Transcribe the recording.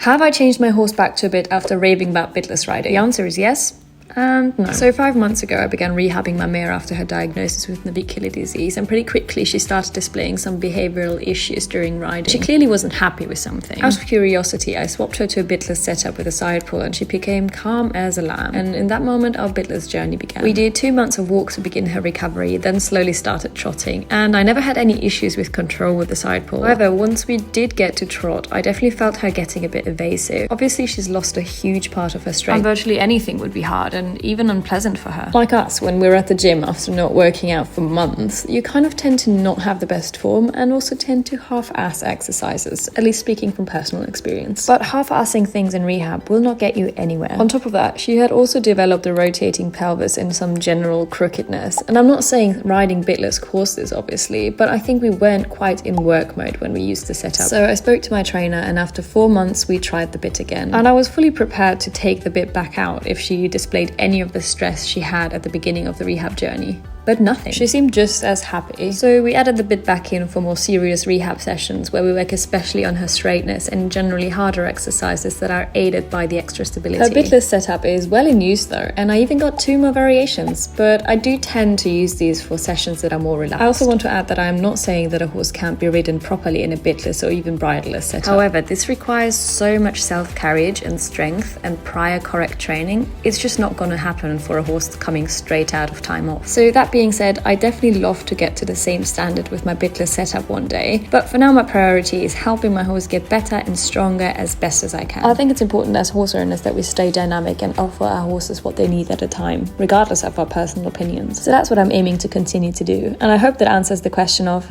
Have I changed my horse back to a bit after raving about bitless riding? The answer is yes. And no. So 5 months ago, I began rehabbing my mare after her diagnosis with navicular disease, and pretty quickly she started displaying some behavioral issues during riding. She clearly wasn't happy with something. Out of curiosity, I swapped her to a bitless setup with a side pull, and she became calm as a lamb. And in that moment, our bitless journey began. We did 2 months of walks to begin her recovery, then slowly started trotting, and I never had any issues with control with the side pull. However, once we did get to trot, I definitely felt her getting a bit evasive. Obviously, she's lost a huge part of her strength, and virtually anything would be hard and even unpleasant for her. Like us, when we're at the gym after not working out for months, you kind of tend to not have the best form and also tend to half-ass exercises, at least speaking from personal experience. But half-assing things in rehab will not get you anywhere. On top of that, she had also developed a rotating pelvis and some general crookedness. And I'm not saying riding bitless caused this, obviously, but I think we weren't quite in work mode when we used the setup. So I spoke to my trainer, and after 4 months, we tried the bit again. And I was fully prepared to take the bit back out if she displayed any of the stress she had at the beginning of the rehab journey. But nothing. She seemed just as happy. So we added the bit back in for more serious rehab sessions where we work especially on her straightness and generally harder exercises that are aided by the extra stability. Her bitless setup is well in use though, and I even got 2 more variations, but I do tend to use these for sessions that are more relaxed. I also want to add that I am not saying that a horse can't be ridden properly in a bitless or even bridleless setup. However, this requires so much self-carriage and strength and prior correct training. It's just not going to happen for a horse coming straight out of time off. So that being said, I definitely love to get to the same standard with my bitless setup one day, but for now my priority is helping my horse get better and stronger as best as I can. I think it's important as horse owners that we stay dynamic and offer our horses what they need at a time, regardless of our personal opinions. So that's what I'm aiming to continue to do, and I hope that answers the question of